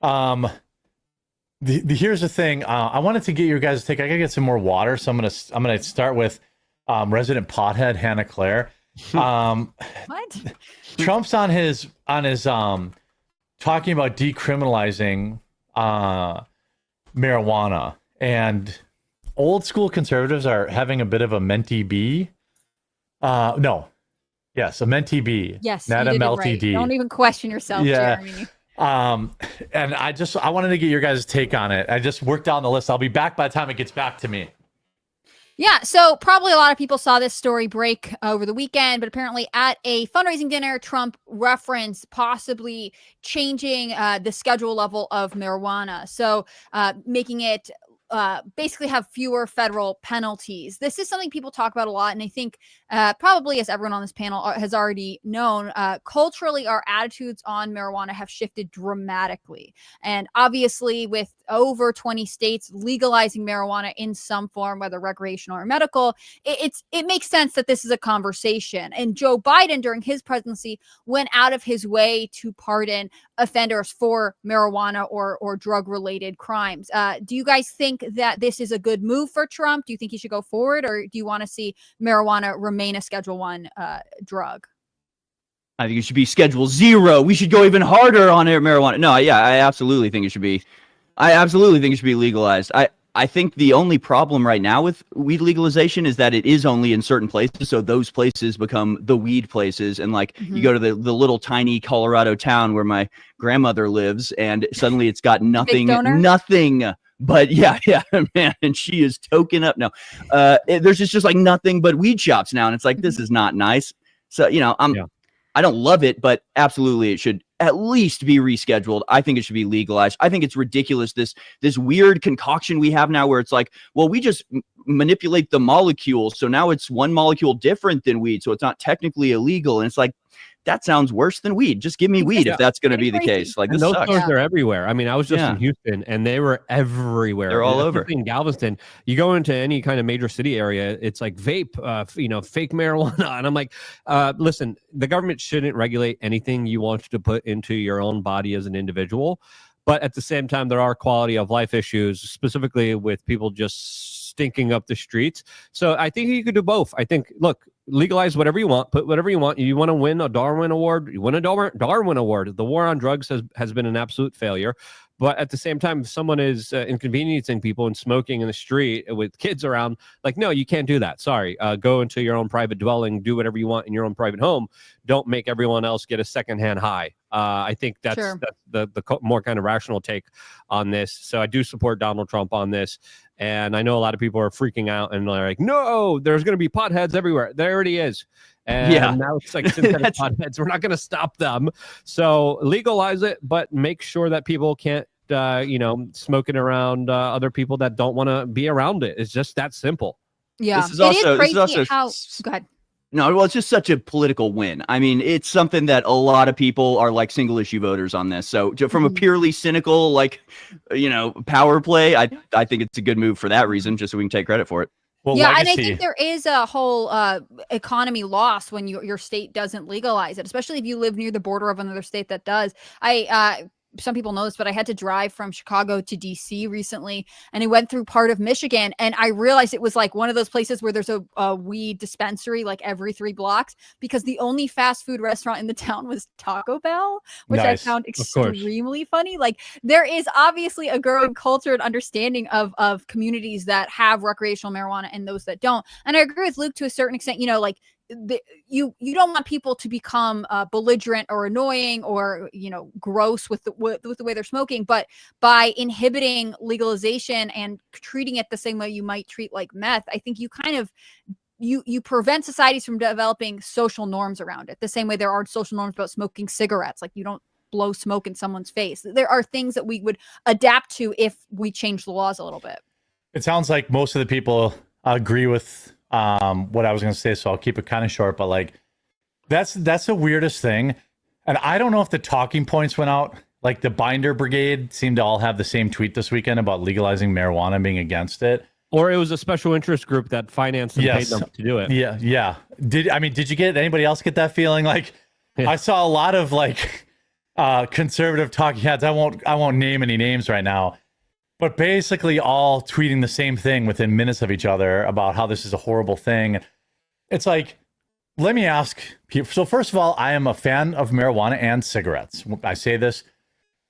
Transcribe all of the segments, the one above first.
Um, here's the thing. I wanted to get your guys' take. I gotta get some more water, so I'm gonna start with resident pothead Hannah Claire. What? Trump's on his talking about decriminalizing marijuana, and old school conservatives are having a bit of a mentee B. No, yes, a mentee B. Yes, not you a did it melty right. D. Don't even question yourself, Yeah. Jeremy. And I wanted to get your guys' take on it. I just worked down the list. I'll be back by the time it gets back to me. Yeah, so probably a lot of people saw this story break over the weekend, but apparently at a fundraising dinner, Trump referenced possibly changing the schedule level of marijuana. So making it basically have fewer federal penalties. This is something people talk about a lot. And I think probably, as everyone on this panel has already known, culturally, our attitudes on marijuana have shifted dramatically. And obviously, with over 20 states legalizing marijuana in some form, whether recreational or medical, it makes sense that this is a conversation. And Joe Biden, during his presidency, went out of his way to pardon offenders for marijuana or drug-related crimes. Do you guys think that this is a good move for Trump? Do you think he should go forward, or do you want to see marijuana remain a Schedule I drug? I think it should be Schedule 0. We should go even harder on marijuana. No, yeah, I absolutely think it should be. I absolutely think it should be legalized. I think the only problem right now with weed legalization is that it is only in certain places. So those places become the weed places. And like you go to the little tiny Colorado town where my grandmother lives, and suddenly it's got nothing. But yeah, man, and she is token up. No, there's just like nothing but weed shops now, and it's like this is not nice. So I don't love it, but absolutely it should at least be rescheduled. I think it should be legalized. I think it's ridiculous, this weird concoction we have now where it's like, well, we just manipulate the molecules, so now it's one molecule different than weed, so it's not technically illegal. And it's like, that sounds worse than weed. Just give me weed if that's going to be the case. Like, this those sucks. stores are everywhere. I mean, I was just in Houston, and they were everywhere. They're all over. In Galveston, you go into any kind of major city area, it's like vape, fake marijuana. And I'm like, listen, the government shouldn't regulate anything you want to put into your own body as an individual. But at the same time, there are quality of life issues, specifically with people just stinking up the streets. So I think you could do both. I think, look, legalize whatever you want, put whatever you want. You want to win a Darwin Award, you win a Darwin Award. The war on drugs has been an absolute failure. But at the same time, if someone is inconveniencing people and smoking in the street with kids around, like, no, you can't do that. Sorry. Go into your own private dwelling, do whatever you want in your own private home. Don't make everyone else get a secondhand high. I think that's the more kind of rational take on this. So I do support Donald Trump on this. And I know a lot of people are freaking out and they're like, no, there's going to be potheads everywhere. There already is. And now it's like synthetic potheads. We're not going to stop them. So legalize it, but make sure that people can't, smoking around other people that don't want to be around it. It's just that simple. Yeah. This is crazy how... Go ahead. No, well, it's just such a political win. I mean, it's something that a lot of people are like single issue voters on this. So from a purely cynical, power play, I think it's a good move for that reason, just so we can take credit for it. Well, yeah, legacy. and I think there is a whole economy loss when your state doesn't legalize it, especially if you live near the border of another state that does. Some people know this, but I had to drive from Chicago to DC recently, and I went through part of Michigan, and I realized it was like one of those places where there's a weed dispensary like every 3 blocks, because the only fast food restaurant in the town was Taco Bell, which I found extremely funny. Like, there is obviously a growing culture and understanding of communities that have recreational marijuana and those that don't. And I agree with Luke to a certain extent, you don't want people to become belligerent or annoying or gross with the way they're smoking, but by inhibiting legalization and treating it the same way you might treat like meth, I think you kind of you prevent societies from developing social norms around it, the same way there are social norms about smoking cigarettes. Like, you don't blow smoke in someone's face. There are things that we would adapt to if we change the laws a little bit. It sounds like most of the people agree with what I was going to say, so I'll keep it kind of short, but like, that's the weirdest thing. And I don't know if the talking points went out. Like, the Binder Brigade seemed to all have the same tweet this weekend about legalizing marijuana and being against it. Or it was a special interest group that financed and paid them to do it. Yeah. Did you get anybody else get that feeling? Like, I saw a lot of like conservative talking heads. I won't name any names right now, but basically all tweeting the same thing within minutes of each other about how this is a horrible thing. It's like, let me ask people. So first of all, I am a fan of marijuana and cigarettes. I say this.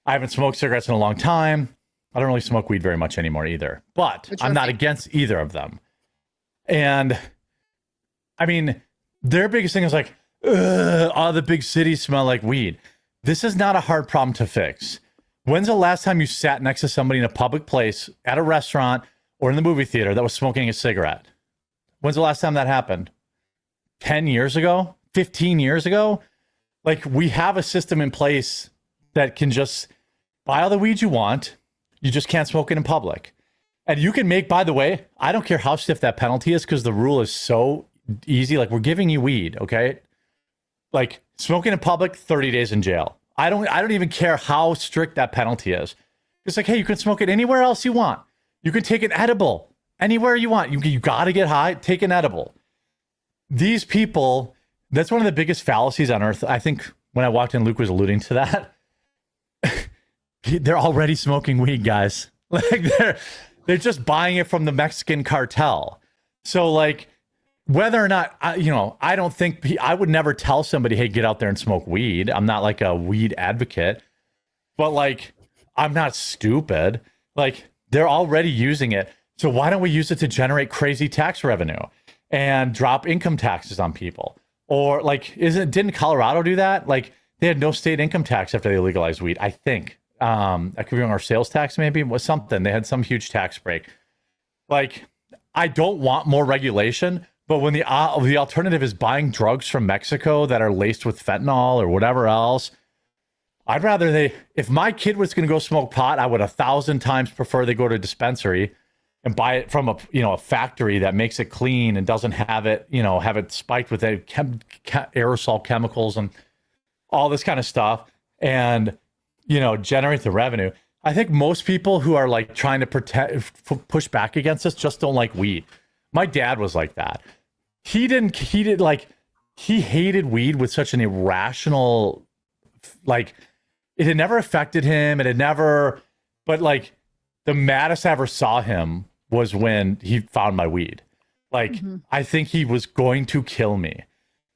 I haven't smoked cigarettes in a long time. I don't really smoke weed very much anymore either, but I'm not against either of them. And I mean, their biggest thing is like, all the big cities smell like weed. This is not a hard problem to fix. When's the last time you sat next to somebody in a public place, at a restaurant, or in the movie theater that was smoking a cigarette? When's the last time that happened? 10 years ago? 15 years ago? Like, we have a system in place that can just buy all the weed you want. You just can't smoke it in public. And you can make, by the way, I don't care how stiff that penalty is because the rule is so easy. Like, we're giving you weed, okay? Like, smoking in public, 30 days in jail. I don't even care how strict that penalty is. It's like, hey, you can smoke it anywhere else you want. You can take an edible anywhere you want. You got to get high, take an edible. These people, that's one of the biggest fallacies on earth. I think when I walked in, Luke was alluding to that. They're already smoking weed, guys. Like, they're just buying it from the Mexican cartel. So, like, whether or not, I don't think, I would never tell somebody, hey, get out there and smoke weed. I'm not like a weed advocate, but like, I'm not stupid. Like, they're already using it. So why don't we use it to generate crazy tax revenue and drop income taxes on people? Or like, didn't Colorado do that? Like, they had no state income tax after they legalized weed, I think. I could be wrong, our sales tax maybe was something. They had some huge tax break. Like, I don't want more regulation, but when the alternative is buying drugs from Mexico that are laced with fentanyl or whatever else, I'd rather if my kid was going to go smoke pot, I would 1,000 times prefer they go to a dispensary and buy it from a factory that makes it clean and doesn't have it, have it spiked with aerosol chemicals and all this kind of stuff, and generate the revenue. I think most people who are like trying to push back against this just don't like weed. My dad was like that. He hated weed with such an irrational, like, it had never affected him. But like, the maddest I ever saw him was when he found my weed. Like, I think he was going to kill me.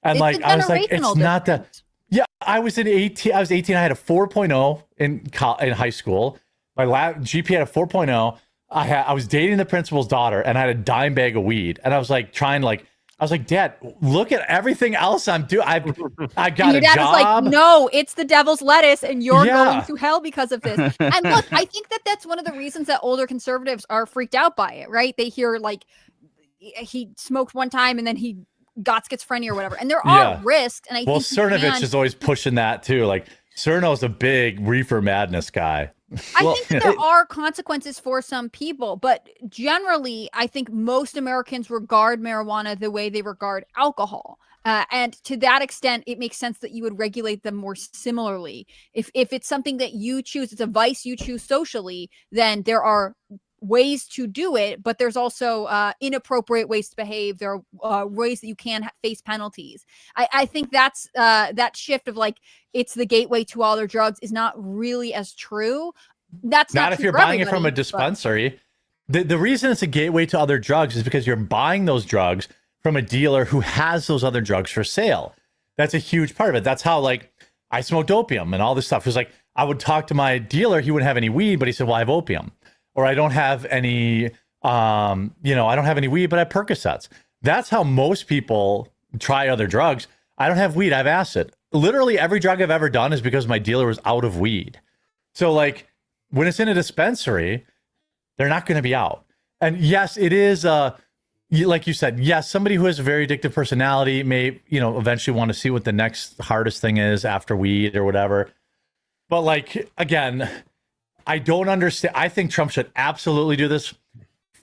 And it's like, I was like, it's not that. Yeah, I was 18. I had a 4.0 in high school. My GPA had a 4.0. I was dating the principal's daughter, and I had a dime bag of weed. And I was like, Dad, look at everything else I'm doing. I got a job. Your dad was like, no, it's the devil's lettuce, and you're going to hell because of this. And look, I think that's one of the reasons that older conservatives are freaked out by it, right? They hear like he smoked one time and then he got schizophrenia or whatever. And there are risks. And I think Cernovich is always pushing that too. Like, Cerno's a big reefer madness guy. I think that there are consequences for some people, but generally, I think most Americans regard marijuana the way they regard alcohol. And to that extent, it makes sense that you would regulate them more similarly. If it's something that you choose, it's a vice you choose socially, then there are ways to do it, but there's also inappropriate ways to behave. There are ways that you can face penalties. I think that's that shift of like, it's the gateway to all other drugs is not really as true. That's not if you're buying it from a dispensary. The reason it's a gateway to other drugs is because you're buying those drugs from a dealer who has those other drugs for sale. That's a huge part of it. That's how, like, I smoked opium and all this stuff. It was like, I would talk to my dealer. He wouldn't have any weed, but he said, well, I have opium. Or I don't have any, I don't have any weed, but I have Percocets. That's how most people try other drugs. I don't have weed, I have acid. Literally every drug I've ever done is because my dealer was out of weed. So like, when it's in a dispensary, they're not going to be out. And yes, it is, like you said, yes, somebody who has a very addictive personality may, eventually want to see what the next hardest thing is after weed or whatever. But like, again, I don't understand. I think Trump should absolutely do this,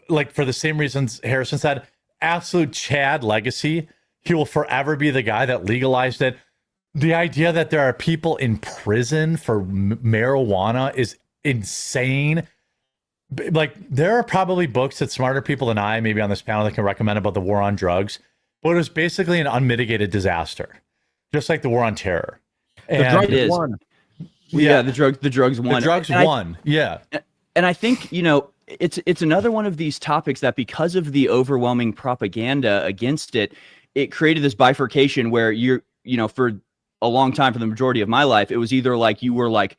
like, for the same reasons Harrison said. Absolute Chad legacy. He will forever be the guy that legalized it. The idea that there are people in prison for marijuana is insane. Like, there are probably books that smarter people than I, maybe on this panel, that can recommend about the war on drugs. But it was basically an unmitigated disaster, just like the war on terror. The drug is one. Yeah, the drugs won. The drugs won. Yeah. And I think, it's another one of these topics that, because of the overwhelming propaganda against it, it created this bifurcation where for a long time, for the majority of my life, it was either like you were like,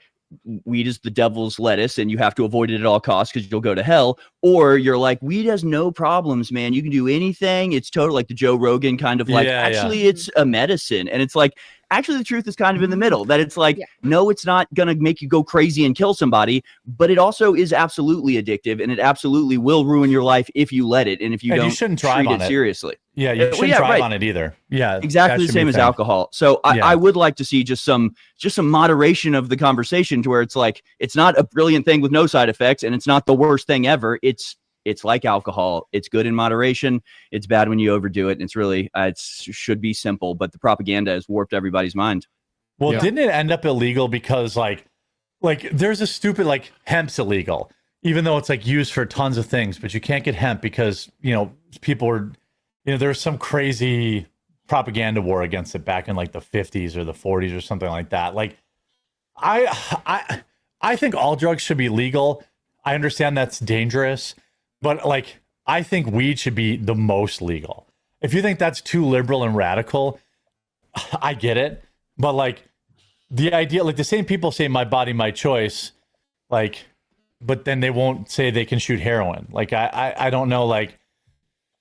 weed is the devil's lettuce and you have to avoid it at all costs because you'll go to hell, or you're like, weed has no problems, man, you can do anything, it's total, like the Joe Rogan kind of like, it's a medicine. And it's like, actually the truth is kind of in the middle, that it's like, no, it's not gonna make you go crazy and kill somebody, but it also is absolutely addictive, and it absolutely will ruin your life if you let it, and if you don't, you shouldn't drive treat on it seriously. Yeah, you shouldn't drive on it either. Yeah, exactly the same as alcohol. So I would like to see just some moderation of the conversation, to where it's like, it's not a brilliant thing with no side effects, and it's not the worst thing ever. It's like alcohol. It's good in moderation. It's bad when you overdo it. And it's really, it should be simple, but the propaganda has warped everybody's mind. Well, didn't it end up illegal because like there's a stupid, like, hemp's illegal, even though it's like used for tons of things, but you can't get hemp because, people are, there's some crazy propaganda war against it back in like the 50s or the 40s or something like that. Like, I think all drugs should be legal. I understand that's dangerous, but like, I think weed should be the most legal. If you think that's too liberal and radical, I get it. But like, the idea, like, the same people say my body, my choice, like, but then they won't say they can shoot heroin. Like, I don't know. Like,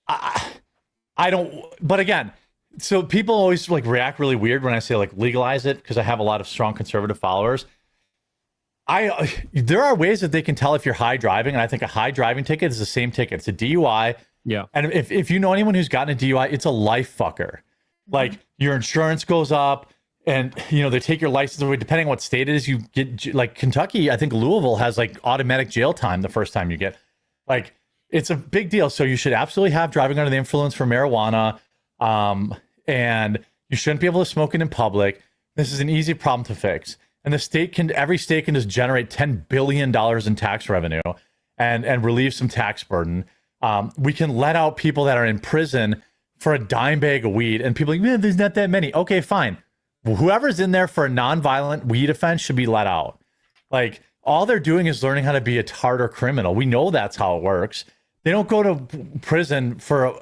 I don't, but again, so people always like react really weird when I say like legalize it, because I have a lot of strong conservative followers. There are ways that they can tell if you're high driving, and I think a high driving ticket is the same ticket. It's a DUI. Yeah. And if you know anyone who's gotten a DUI, it's a life fucker. Like, your insurance goes up, and they take your license away. Depending on what state it is, you get, like, Kentucky, I think Louisville has like automatic jail time the first time you get. Like, it's a big deal. So you should absolutely have driving under the influence for marijuana. And you shouldn't be able to smoke it in public. This is an easy problem to fix. And every state can just generate $10 billion in tax revenue and relieve some tax burden. We can let out people that are in prison for a dime bag of weed, and people are like, man, there's not that many. Okay, fine. Well, whoever's in there for a nonviolent weed offense should be let out. Like, all they're doing is learning how to be a harder criminal. We know that's how it works. They don't go to prison for,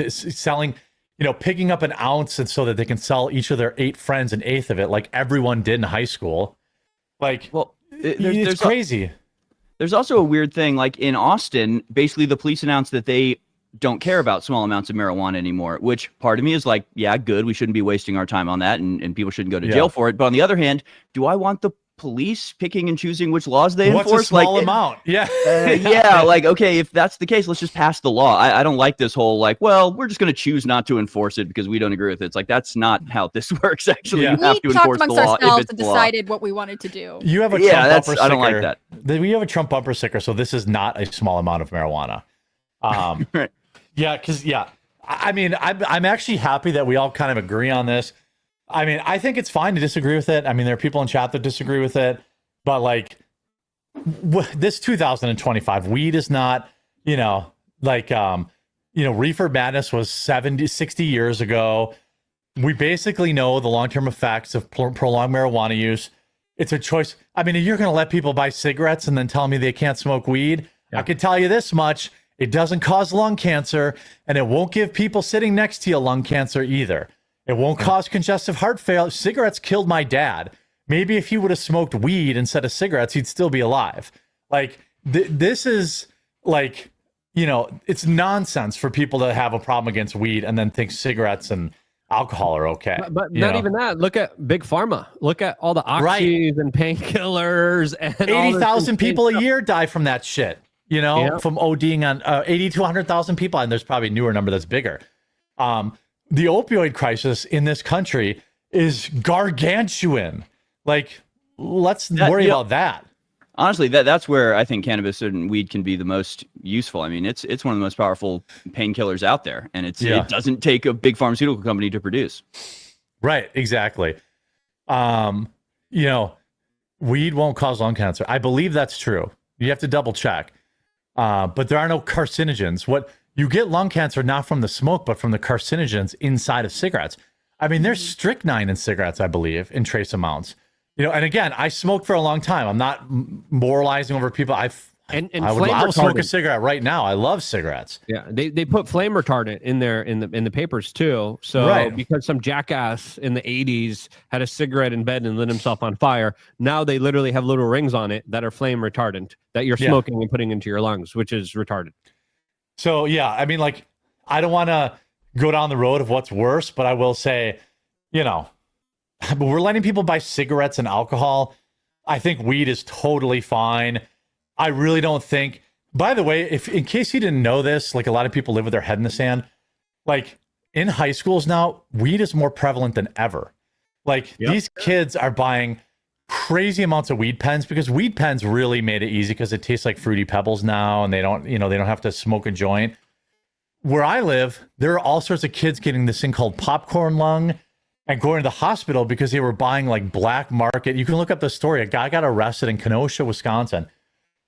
selling, picking up an ounce and so that they can sell each of their 8 friends an eighth of it, like everyone did in high school. Like, well, it's crazy. There's also a weird thing, like in Austin, basically the police announced that they don't care about small amounts of marijuana anymore, which part of me is like, yeah, good. We shouldn't be wasting our time on that, and people shouldn't go to jail for it. But on the other hand, do I want the police picking and choosing which laws they enforce? What's a small amount? Yeah. Like, okay, if that's the case, let's just pass the law. I don't like this whole, like, well, we're just going to choose not to enforce it because we don't agree with it. It's like, that's not how this works, actually. You have to enforce the law if it's and decided what we wanted to do. You have a Trump bumper sticker. I don't like that. We have a Trump bumper sticker, so this is not a small amount of marijuana. Right. Yeah, because, I mean, I'm actually happy that we all kind of agree on this. I mean, I think it's fine to disagree with it. I mean, there are people in chat that disagree with it, but like, this 2025, weed is not, reefer madness was 60 years ago. We basically know the long-term effects of prolonged marijuana use. It's a choice. I mean, you're going to let people buy cigarettes and then tell me they can't smoke weed. Yeah. I can tell you this much. It doesn't cause lung cancer, and it won't give people sitting next to you lung cancer either. It won't cause congestive heart failure. Cigarettes killed my dad. Maybe if he would have smoked weed instead of cigarettes, he'd still be alive. Like, this is like, it's nonsense for people to have a problem against weed and then think cigarettes and alcohol are okay. But not even that. Look at Big Pharma. Look at all the oxys and painkillers. And 80,000 people a year die from that shit, from ODing on 80 to 100,000 people. And there's probably a newer number that's bigger. The opioid crisis in this country is gargantuan. Like, let's worry about that. Honestly, that's where I think cannabis and weed can be the most useful. I mean, it's one of the most powerful painkillers out there, and it doesn't take a big pharmaceutical company to produce. Right, exactly. Weed won't cause lung cancer. I believe that's true. You have to double check. But there are no carcinogens. What you get lung cancer not from the smoke, but from the carcinogens inside of cigarettes. I mean, there's strychnine in cigarettes, I believe, in trace amounts. And again, I smoked for a long time. I'm not moralizing over people. And I would smoke a cigarette right now. I love cigarettes. Yeah, they put flame retardant in there in the papers too. So because some jackass in the 80s had a cigarette in bed and lit himself on fire, now they literally have little rings on it that are flame retardant that you're smoking and putting into your lungs, which is retardant. So yeah, I mean, like, I don't want to go down the road of what's worse, but I will say, but we're letting people buy cigarettes and alcohol. I think weed is totally fine. I really don't think, by the way, if in case you didn't know this, like a lot of people live with their head in the sand, like in high schools now, weed is more prevalent than ever. Like these kids are buying crazy amounts of weed pens because weed pens really made it easy because it tastes like Fruity Pebbles now and they don't have to smoke a joint. Where I live, there are all sorts of kids getting this thing called popcorn lung and going to the hospital because they were buying like black market. You can look up the story. A guy got arrested in Kenosha, Wisconsin.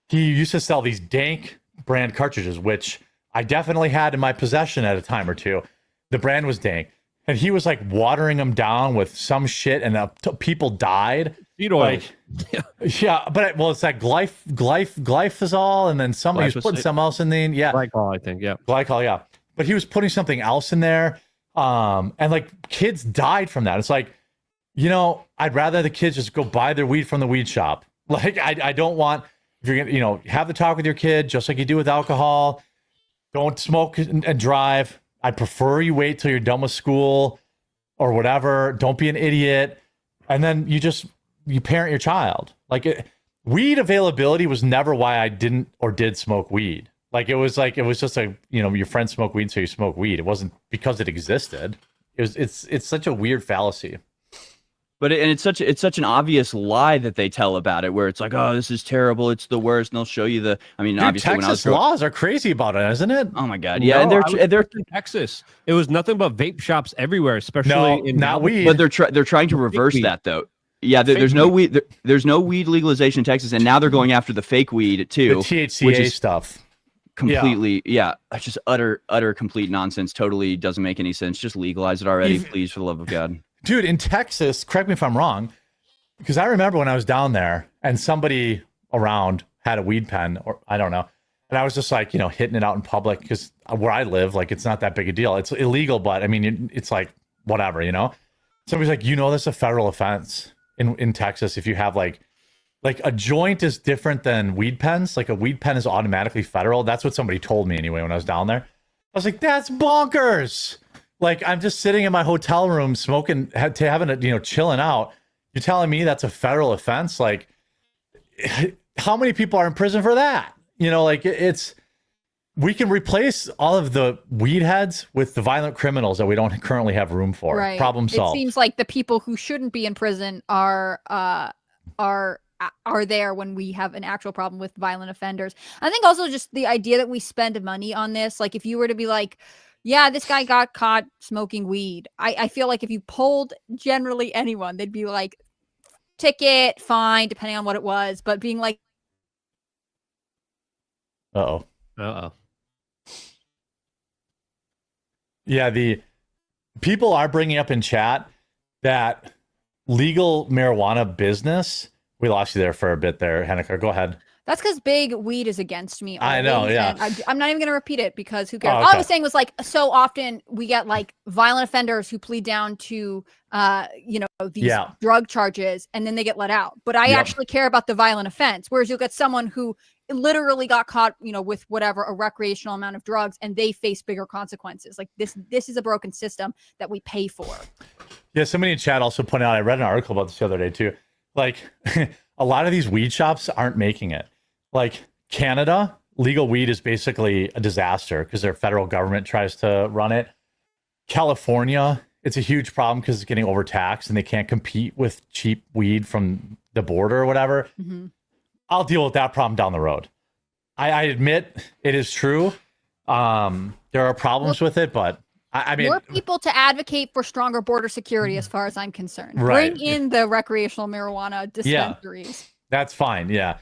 He used to sell these dank brand cartridges, which I definitely had in my possession at a time or two. The brand was dank. And he was like watering them down with some shit and people died. Seed oil. Like, but it's that glyphosol and then somebody was putting something else in the, Glycol, I think, Glycol, yeah. But he was putting something else in there. And like kids died from that. It's like, I'd rather the kids just go buy their weed from the weed shop. Like, I don't want, if you're going to, have the talk with your kid, just like you do with alcohol, don't smoke and drive. I prefer you wait till you're done with school or whatever. Don't be an idiot. And then you parent your child. Like weed availability was never why I didn't or did smoke weed. Like it was just your friends smoke weed, so you smoke weed. It wasn't because it existed. It's such a weird fallacy. But it's such an obvious lie that they tell about it, where it's like, oh, this is terrible, it's the worst, and they'll show you the. I mean, dude, obviously, Texas laws are crazy about it, isn't it? Oh my god, yeah, no, and they're in Texas. It was nothing but vape shops everywhere, especially in not weed. But they're trying to reverse that though. Yeah, there's no weed. There's no weed legalization in Texas, and now they're going after the fake weed too, the THCA stuff. Completely, it's just utter complete nonsense. Totally doesn't make any sense. Just legalize it already, please, for the love of God. Dude, in Texas, correct me if I'm wrong, because I remember when I was down there and somebody around had a weed pen, or I don't know, and I was just like, hitting it out in public because where I live, like, it's not that big a deal. It's illegal, but I mean, it's like whatever, Somebody's like, that's a federal offense in Texas if you have like a joint is different than weed pens. Like a weed pen is automatically federal. That's what somebody told me anyway when I was down there. I was like, that's bonkers. Like, I'm just sitting in my hotel room smoking, having a, chilling out. You're telling me that's a federal offense? Like, how many people are in prison for that? We can replace all of the weed heads with the violent criminals that we don't currently have room for. Right. Problem solved. It seems like the people who shouldn't be in prison are there when we have an actual problem with violent offenders. I think also just the idea that we spend money on this, like if you were to be like, yeah, this guy got caught smoking weed. I feel like if you polled generally anyone, they'd be like, ticket, fine, depending on what it was. But being like, Uh-oh. Yeah, the people are bringing up in chat that legal marijuana business. We lost you there for a bit there, Henniker. Go ahead. that's because big weed is against me. I know, yeah. I'm not even going to repeat it because who cares? Oh, All I okay. was saying was like, so often we get like violent offenders who plead down to, these drug charges and then they get let out. But I actually care about the violent offense. Whereas you'll get someone who literally got caught, with whatever, a recreational amount of drugs, and they face bigger consequences. Like this is a broken system that we pay for. Yeah, somebody in chat also pointed out, I read an article about this the other day too. Like a lot of these weed shops aren't making it. Like Canada, legal weed is basically a disaster because their federal government tries to run it. California, it's a huge problem because it's getting overtaxed and they can't compete with cheap weed from the border or whatever. Mm-hmm. I'll deal with that problem down the road. I admit it is true. There are problems with it, but I mean, more people to advocate for stronger border security, as far as I'm concerned. Right. Bring in the recreational marijuana dispensaries. Yeah, that's fine. Yeah.